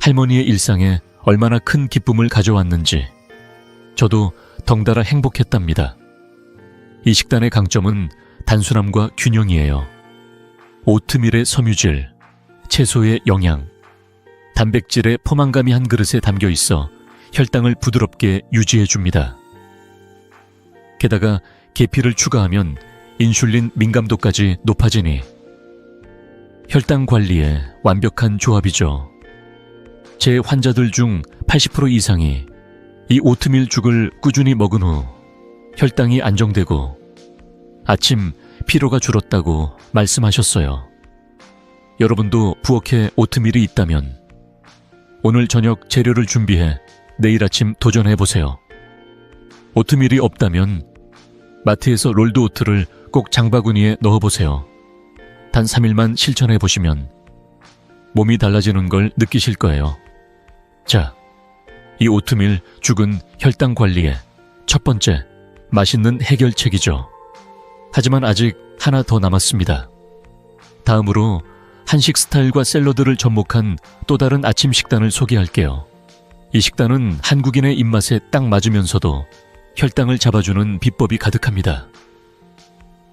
A: 할머니의 일상에 얼마나 큰 기쁨을 가져왔는지 저도 덩달아 행복했답니다. 이 식단의 강점은 단순함과 균형이에요. 오트밀의 섬유질, 채소의 영양, 단백질의 포만감이 한 그릇에 담겨 있어 혈당을 부드럽게 유지해줍니다. 게다가 계피를 추가하면 인슐린 민감도까지 높아지니 혈당 관리에 완벽한 조합이죠. 제 환자들 중 80% 이상이 이 오트밀 죽을 꾸준히 먹은 후 혈당이 안정되고 아침 피로가 줄었다고 말씀하셨어요. 여러분도 부엌에 오트밀이 있다면 오늘 저녁 재료를 준비해 내일 아침 도전해보세요. 오트밀이 없다면 마트에서 롤드 오트를 꼭 장바구니에 넣어보세요. 단 3일만 실천해보시면 몸이 달라지는 걸 느끼실 거예요. 자, 이 오트밀 죽은 혈당 관리의 첫 번째 맛있는 해결책이죠. 하지만 아직 하나 더 남았습니다. 다음으로 한식 스타일과 샐러드를 접목한 또 다른 아침 식단을 소개할게요. 이 식단은 한국인의 입맛에 딱 맞으면서도 혈당을 잡아주는 비법이 가득합니다.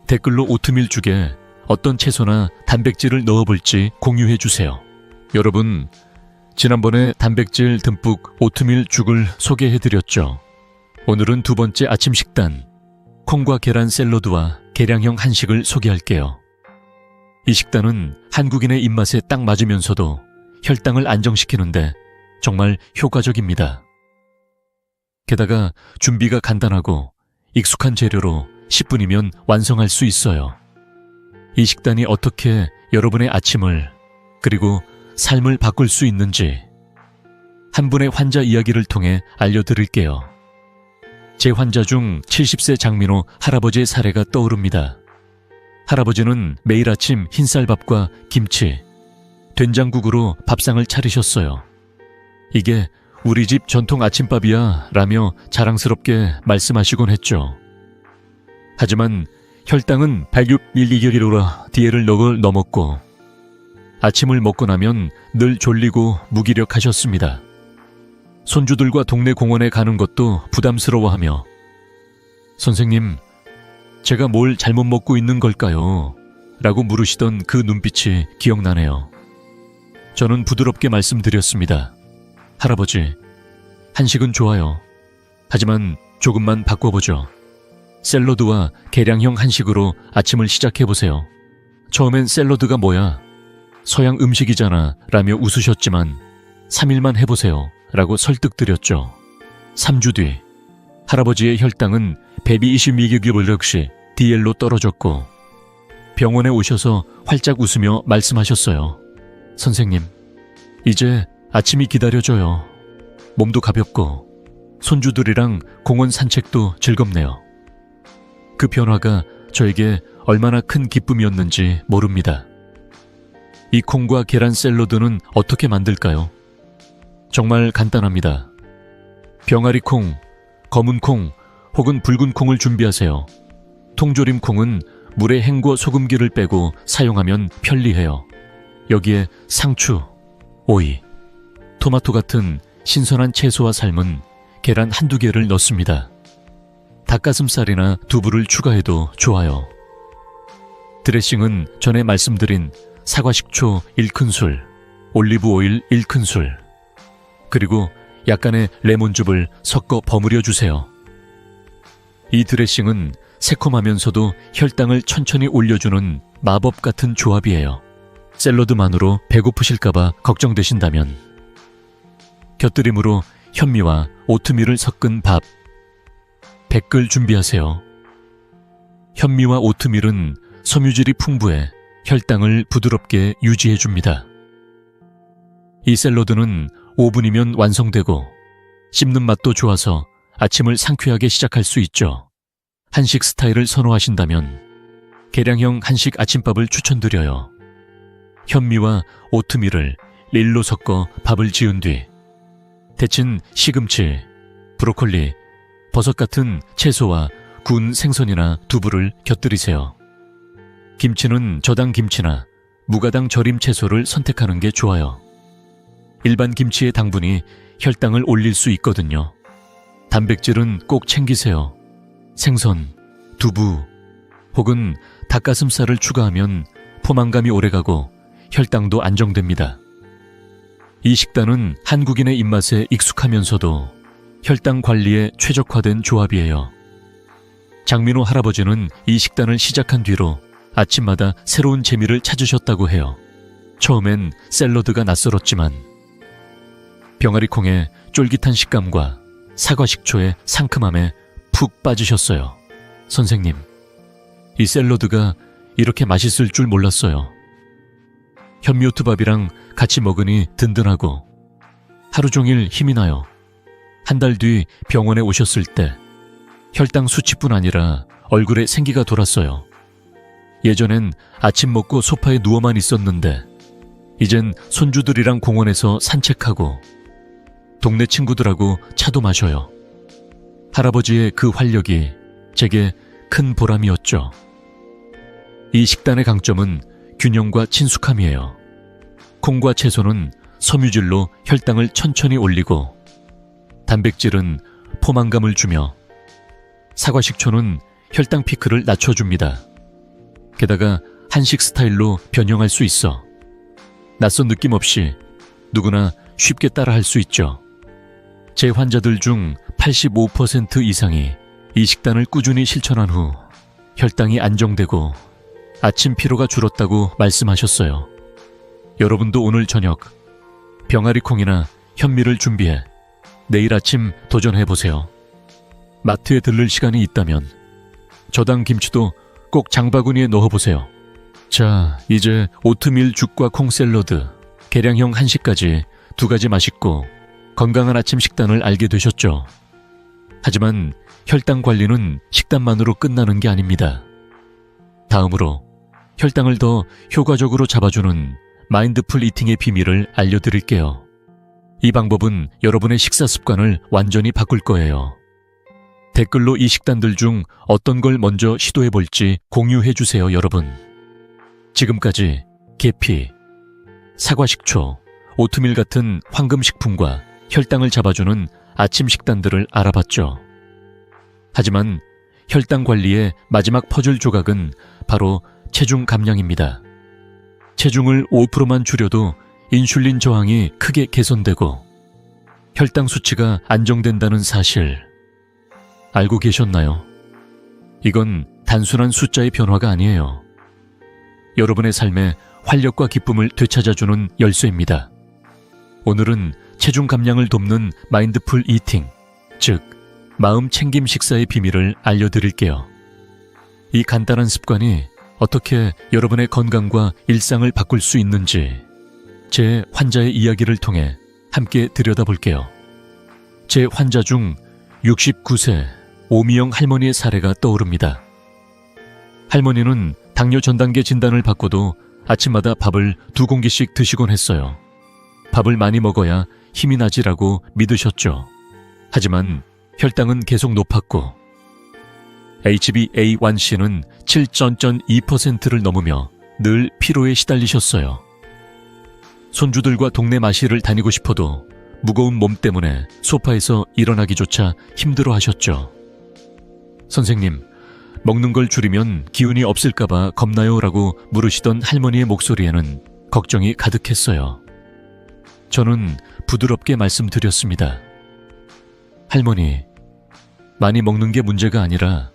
A: 댓글로 오트밀 죽에 어떤 채소나 단백질을 넣어볼지 공유해주세요. 여러분, 지난번에 단백질 듬뿍 오트밀 죽을 소개해드렸죠. 오늘은 두 번째 아침 식단, 콩과 계란 샐러드와 계량형 한식을 소개할게요. 이 식단은 한국인의 입맛에 딱 맞으면서도 혈당을 안정시키는데 정말 효과적입니다. 게다가 준비가 간단하고 익숙한 재료로 10분이면 완성할 수 있어요. 이 식단이 어떻게 여러분의 아침을 그리고 삶을 바꿀 수 있는지 한 분의 환자 이야기를 통해 알려드릴게요. 제 환자 중 70세 장민호 할아버지의 사례가 떠오릅니다. 할아버지는 매일 아침 흰쌀밥과 김치, 된장국으로 밥상을 차리셨어요. 이게 우리 집 전통 아침밥이야 라며 자랑스럽게 말씀하시곤 했죠. 하지만 혈당은 106mg라 DL을 넘었고 아침을 먹고 나면 늘 졸리고 무기력하셨습니다. 손주들과 동네 공원에 가는 것도 부담스러워하며 선생님, 제가 뭘 잘못 먹고 있는 걸까요? 라고 물으시던 그 눈빛이 기억나네요. 저는 부드럽게 말씀드렸습니다. 할아버지, 한식은 좋아요. 하지만 조금만 바꿔보죠. 샐러드와 계량형 한식으로 아침을 시작해보세요. 처음엔 샐러드가 뭐야? 서양 음식이잖아 라며 웃으셨지만 3일만 해보세요 라고 설득드렸죠. 3주 뒤 할아버지의 혈당은 120mg 역시 DL로 떨어졌고 병원에 오셔서 활짝 웃으며 말씀하셨어요. 선생님, 이제 아침이 기다려져요. 몸도 가볍고 손주들이랑 공원 산책도 즐겁네요. 그 변화가 저에게 얼마나 큰 기쁨이었는지 모릅니다. 이 콩과 계란 샐러드는 어떻게 만들까요? 정말 간단합니다. 병아리 콩, 검은 콩 혹은 붉은 콩을 준비하세요. 통조림 콩은 물에 헹궈 소금기를 빼고 사용하면 편리해요. 여기에 상추, 오이, 토마토 같은 신선한 채소와 삶은 계란 한두 개를 넣습니다. 닭가슴살이나 두부를 추가해도 좋아요. 드레싱은 전에 말씀드린 사과식초 1큰술, 올리브 오일 1큰술, 그리고 약간의 레몬즙을 섞어 버무려 주세요. 이 드레싱은 새콤하면서도 혈당을 천천히 올려주는 마법 같은 조합이에요. 샐러드만으로 배고프실까봐 걱정되신다면 곁들임으로 현미와 오트밀을 섞은 밥 100글 준비하세요. 현미와 오트밀은 섬유질이 풍부해 혈당을 부드럽게 유지해줍니다. 이 샐러드는 5분이면 완성되고 씹는 맛도 좋아서 아침을 상쾌하게 시작할 수 있죠. 한식 스타일을 선호하신다면 계량형 한식 아침밥을 추천드려요. 현미와 오트밀을 릴로 섞어 밥을 지은 뒤 데친 시금치, 브로콜리, 버섯 같은 채소와 구운 생선이나 두부를 곁들이세요. 김치는 저당 김치나 무가당 절임 채소를 선택하는 게 좋아요. 일반 김치의 당분이 혈당을 올릴 수 있거든요. 단백질은 꼭 챙기세요. 생선, 두부 혹은 닭가슴살을 추가하면 포만감이 오래가고 혈당도 안정됩니다. 이 식단은 한국인의 입맛에 익숙하면서도 혈당 관리에 최적화된 조합이에요. 장민호 할아버지는 이 식단을 시작한 뒤로 아침마다 새로운 재미를 찾으셨다고 해요. 처음엔 샐러드가 낯설었지만 병아리콩의 쫄깃한 식감과 사과식초의 상큼함에 푹 빠지셨어요. 선생님, 이 샐러드가 이렇게 맛있을 줄 몰랐어요. 현미오트밥이랑 같이 먹으니 든든하고 하루 종일 힘이 나요. 한 달 뒤 병원에 오셨을 때 혈당 수치뿐 아니라 얼굴에 생기가 돌았어요. 예전엔 아침 먹고 소파에 누워만 있었는데 이젠 손주들이랑 공원에서 산책하고 동네 친구들하고 차도 마셔요. 할아버지의 그 활력이 제게 큰 보람이었죠. 이 식단의 강점은 균형과 친숙함이에요. 콩과 채소는 섬유질로 혈당을 천천히 올리고 단백질은 포만감을 주며 사과식초는 혈당 피크를 낮춰줍니다. 게다가 한식 스타일로 변형할 수 있어 낯선 느낌 없이 누구나 쉽게 따라할 수 있죠. 제 환자들 중 85% 이상이 이 식단을 꾸준히 실천한 후 혈당이 안정되고 아침 피로가 줄었다고 말씀하셨어요. 여러분도 오늘 저녁 병아리콩이나 현미를 준비해 내일 아침 도전해보세요. 마트에 들를 시간이 있다면 저당 김치도 꼭 장바구니에 넣어보세요. 자, 이제 오트밀 죽과 콩 샐러드, 계량형 한식까지 2가지 맛있고 건강한 아침 식단을 알게 되셨죠. 하지만 혈당 관리는 식단만으로 끝나는 게 아닙니다. 다음으로 혈당을 더 효과적으로 잡아주는 마인드풀 이팅의 비밀을 알려드릴게요. 이 방법은 여러분의 식사 습관을 완전히 바꿀 거예요. 댓글로 이 식단들 중 어떤 걸 먼저 시도해볼지 공유해주세요, 여러분. 지금까지 계피, 사과식초, 오트밀 같은 황금식품과 혈당을 잡아주는 아침 식단들을 알아봤죠. 하지만 혈당 관리의 마지막 퍼즐 조각은 바로 체중 감량입니다. 체중을 5%만 줄여도 인슐린 저항이 크게 개선되고 혈당 수치가 안정된다는 사실 알고 계셨나요? 이건 단순한 숫자의 변화가 아니에요. 여러분의 삶에 활력과 기쁨을 되찾아주는 열쇠입니다. 오늘은 체중 감량을 돕는 마인드풀 이팅, 즉 마음 챙김 식사의 비밀을 알려드릴게요. 이 간단한 습관이 어떻게 여러분의 건강과 일상을 바꿀 수 있는지 제 환자의 이야기를 통해 함께 들여다볼게요. 제 환자 중 69세 오미영 할머니의 사례가 떠오릅니다. 할머니는 당뇨 전단계 진단을 받고도 아침마다 밥을 2공기씩 드시곤 했어요. 밥을 많이 먹어야 힘이 나지라고 믿으셨죠. 하지만 혈당은 계속 높았고 HbA1c는 7.2%를 넘으며 늘 피로에 시달리셨어요. 손주들과 동네 마실을 다니고 싶어도 무거운 몸 때문에 소파에서 일어나기조차 힘들어하셨죠. 선생님, 먹는 걸 줄이면 기운이 없을까봐 겁나요? 라고 물으시던 할머니의 목소리에는 걱정이 가득했어요. 저는 부드럽게 말씀드렸습니다. 할머니, 많이 먹는 게 문제가 아니라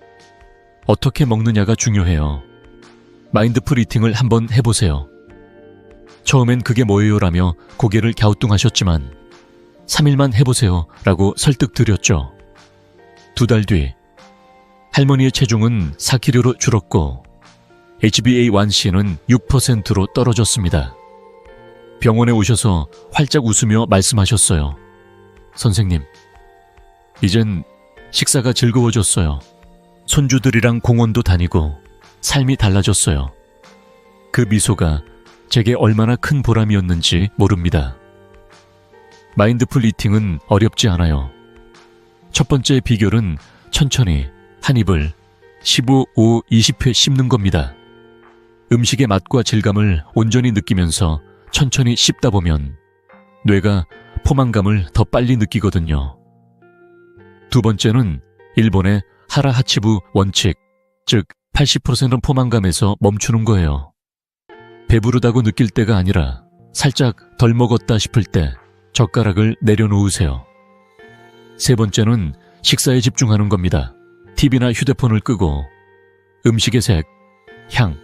A: 어떻게 먹느냐가 중요해요. 마인드풀 이팅을 한번 해보세요. 처음엔 그게 뭐예요? 라며 고개를 갸우뚱하셨지만 3일만 해보세요 라고 설득드렸죠. 2달 뒤 할머니의 체중은 4kg로 줄었고 HbA1c는 6%로 떨어졌습니다. 병원에 오셔서 활짝 웃으며 말씀하셨어요. 선생님, 이젠 식사가 즐거워졌어요. 손주들이랑 공원도 다니고 삶이 달라졌어요. 그 미소가 제게 얼마나 큰 보람이었는지 모릅니다. 마인드풀 이팅은 어렵지 않아요. 첫 번째 비결은 천천히 한 입을 15, 5, 20회 씹는 겁니다. 음식의 맛과 질감을 온전히 느끼면서 천천히 씹다 보면 뇌가 포만감을 더 빨리 느끼거든요. 2번째는 일본의 하라하치부 원칙, 즉 80%는 포만감에서 멈추는 거예요. 배부르다고 느낄 때가 아니라 살짝 덜 먹었다 싶을 때 젓가락을 내려놓으세요. 3번째는 식사에 집중하는 겁니다. TV나 휴대폰을 끄고 음식의 색, 향,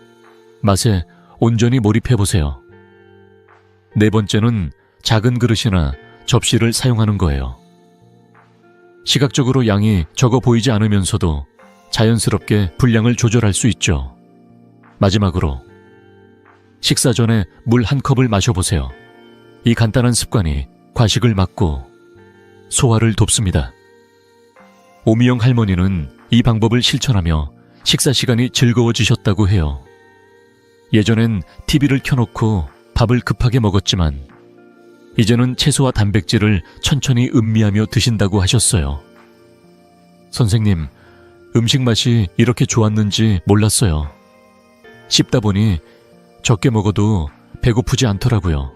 A: 맛에 온전히 몰입해보세요. 4번째는 작은 그릇이나 접시를 사용하는 거예요. 시각적으로 양이 적어 보이지 않으면서도 자연스럽게 분량을 조절할 수 있죠. 마지막으로 식사 전에 물 한 컵을 마셔보세요. 이 간단한 습관이 과식을 막고 소화를 돕습니다. 오미영 할머니는 이 방법을 실천하며 식사 시간이 즐거워지셨다고 해요. 예전엔 TV를 켜놓고 밥을 급하게 먹었지만 이제는 채소와 단백질을 천천히 음미하며 드신다고 하셨어요. 선생님, 음식 맛이 이렇게 좋았는지 몰랐어요. 씹다 보니 적게 먹어도 배고프지 않더라고요.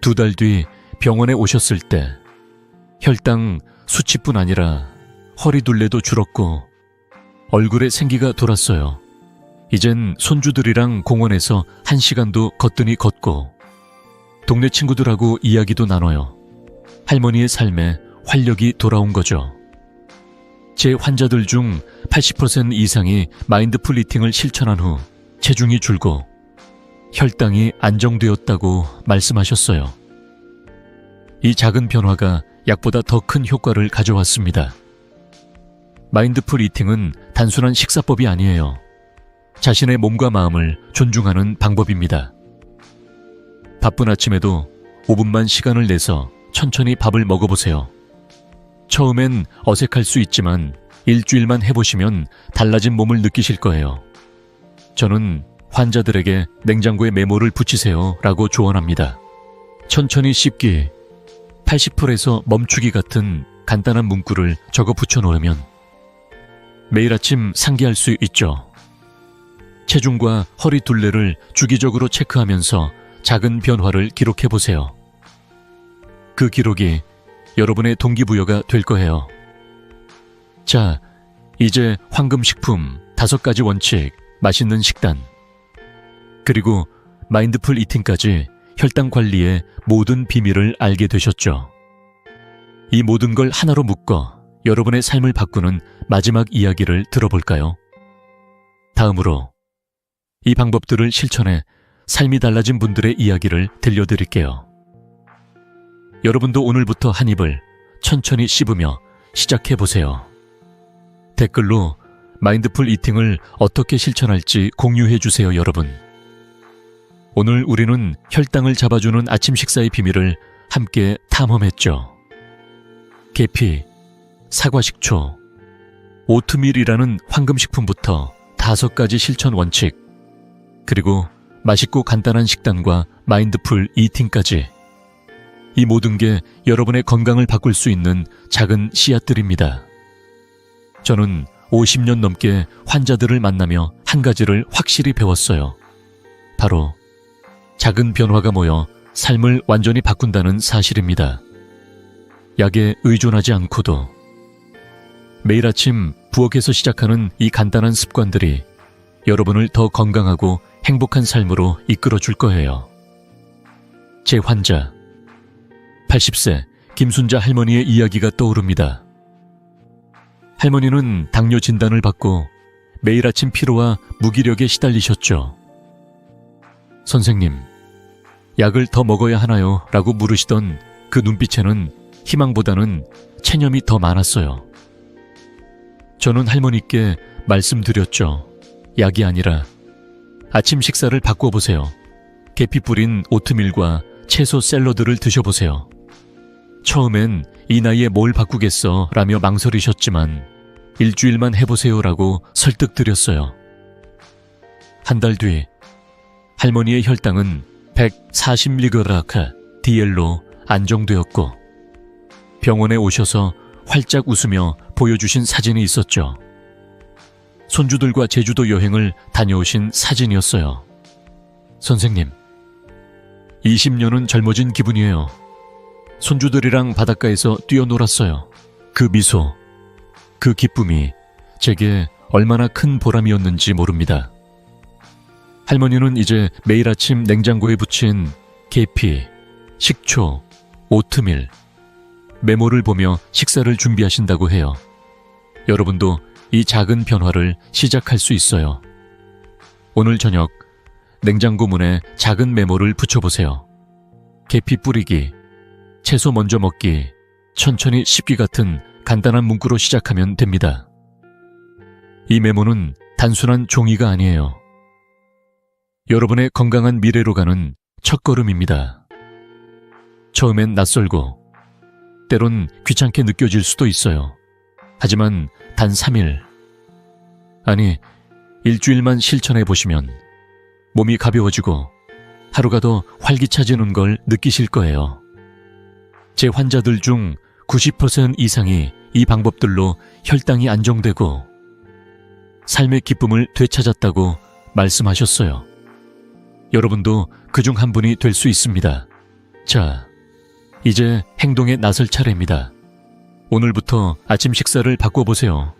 A: 2달 뒤 병원에 오셨을 때 혈당 수치뿐 아니라 허리둘레도 줄었고 얼굴에 생기가 돌았어요. 이젠 손주들이랑 공원에서 1시간도 거뜬히 걷고 동네 친구들하고 이야기도 나눠요. 할머니의 삶에 활력이 돌아온 거죠. 제 환자들 중 80% 이상이 마인드풀 이팅을 실천한 후 체중이 줄고 혈당이 안정되었다고 말씀하셨어요. 이 작은 변화가 약보다 더 큰 효과를 가져왔습니다. 마인드풀 이팅은 단순한 식사법이 아니에요. 자신의 몸과 마음을 존중하는 방법입니다. 바쁜 아침에도 5분만 시간을 내서 천천히 밥을 먹어보세요. 처음엔 어색할 수 있지만 일주일만 해보시면 달라진 몸을 느끼실 거예요. 저는 환자들에게 냉장고에 메모를 붙이세요 라고 조언합니다. 천천히 씹기, 80%에서 멈추기 같은 간단한 문구를 적어 붙여놓으면 매일 아침 상기할 수 있죠. 체중과 허리 둘레를 주기적으로 체크하면서 작은 변화를 기록해보세요. 그 기록이 여러분의 동기부여가 될 거예요. 자, 이제 황금식품 5가지 원칙, 맛있는 식단, 그리고 마인드풀 이팅까지 혈당 관리의 모든 비밀을 알게 되셨죠. 이 모든 걸 하나로 묶어 여러분의 삶을 바꾸는 마지막 이야기를 들어볼까요? 다음으로 이 방법들을 실천해 삶이 달라진 분들의 이야기를 들려드릴게요. 여러분도 오늘부터 한 입을 천천히 씹으며 시작해보세요. 댓글로 마인드풀 이팅을 어떻게 실천할지 공유해주세요, 여러분. 오늘 우리는 혈당을 잡아주는 아침 식사의 비밀을 함께 탐험했죠. 계피, 사과식초, 오트밀이라는 황금식품부터 5가지 실천 원칙, 그리고 맛있고 간단한 식단과 마인드풀 이팅까지, 이 모든 게 여러분의 건강을 바꿀 수 있는 작은 씨앗들입니다. 저는 50년 넘게 환자들을 만나며 한 가지를 확실히 배웠어요. 바로 작은 변화가 모여 삶을 완전히 바꾼다는 사실입니다. 약에 의존하지 않고도 매일 아침 부엌에서 시작하는 이 간단한 습관들이 여러분을 더 건강하고 행복한 삶으로 이끌어 줄 거예요. 제 환자 80세 김순자 할머니의 이야기가 떠오릅니다. 할머니는 당뇨 진단을 받고 매일 아침 피로와 무기력에 시달리셨죠. 선생님, 약을 더 먹어야 하나요? 라고 물으시던 그 눈빛에는 희망보다는 체념이 더 많았어요. 저는 할머니께 말씀드렸죠. 약이 아니라 아침 식사를 바꿔보세요. 계피 뿌린 오트밀과 채소 샐러드를 드셔보세요. 처음엔 이 나이에 뭘 바꾸겠어 라며 망설이셨지만 일주일만 해보세요 라고 설득드렸어요. 한 달 뒤 할머니의 혈당은 140mg DL로 안정되었고 병원에 오셔서 활짝 웃으며 보여주신 사진이 있었죠. 손주들과 제주도 여행을 다녀오신 사진이었어요. 선생님, 20년은 젊어진 기분이에요. 손주들이랑 바닷가에서 뛰어놀았어요. 그 미소, 그 기쁨이 제게 얼마나 큰 보람이었는지 모릅니다. 할머니는 이제 매일 아침 냉장고에 붙인 계피, 식초, 오트밀, 메모를 보며 식사를 준비하신다고 해요. 여러분도 이 작은 변화를 시작할 수 있어요. 오늘 저녁 냉장고 문에 작은 메모를 붙여보세요. 계피 뿌리기, 채소 먼저 먹기, 천천히 씹기 같은 간단한 문구로 시작하면 됩니다. 이 메모는 단순한 종이가 아니에요. 여러분의 건강한 미래로 가는 첫걸음입니다. 처음엔 낯설고 때론 귀찮게 느껴질 수도 있어요. 하지만 단 3일, 아니 일주일만 실천해 보시면 몸이 가벼워지고 하루가 더 활기차지는 걸 느끼실 거예요. 제 환자들 중 90% 이상이 이 방법들로 혈당이 안정되고 삶의 기쁨을 되찾았다고 말씀하셨어요. 여러분도 그중 한 분이 될 수 있습니다. 자, 이제 행동에 나설 차례입니다. 오늘부터 아침 식사를 바꿔보세요.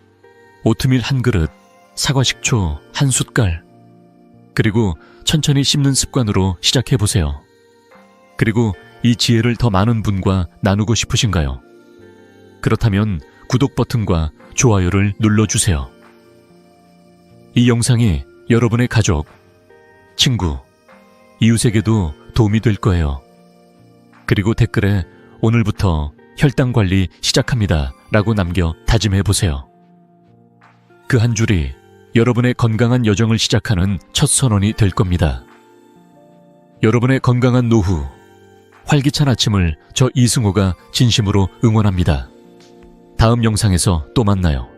A: 오트밀 한 그릇, 사과 식초 한 숟갈, 그리고 천천히 씹는 습관으로 시작해보세요. 그리고 이 지혜를 더 많은 분과 나누고 싶으신가요? 그렇다면 구독 버튼과 좋아요를 눌러주세요. 이 영상이 여러분의 가족, 친구, 이웃에게도 도움이 될 거예요. 그리고 댓글에 오늘부터 혈당 관리 시작합니다 라고 남겨 다짐해 보세요. 그 한 줄이 여러분의 건강한 여정을 시작하는 첫 선언이 될 겁니다. 여러분의 건강한 노후, 활기찬 아침을 저 이승호가 진심으로 응원합니다. 다음 영상에서 또 만나요.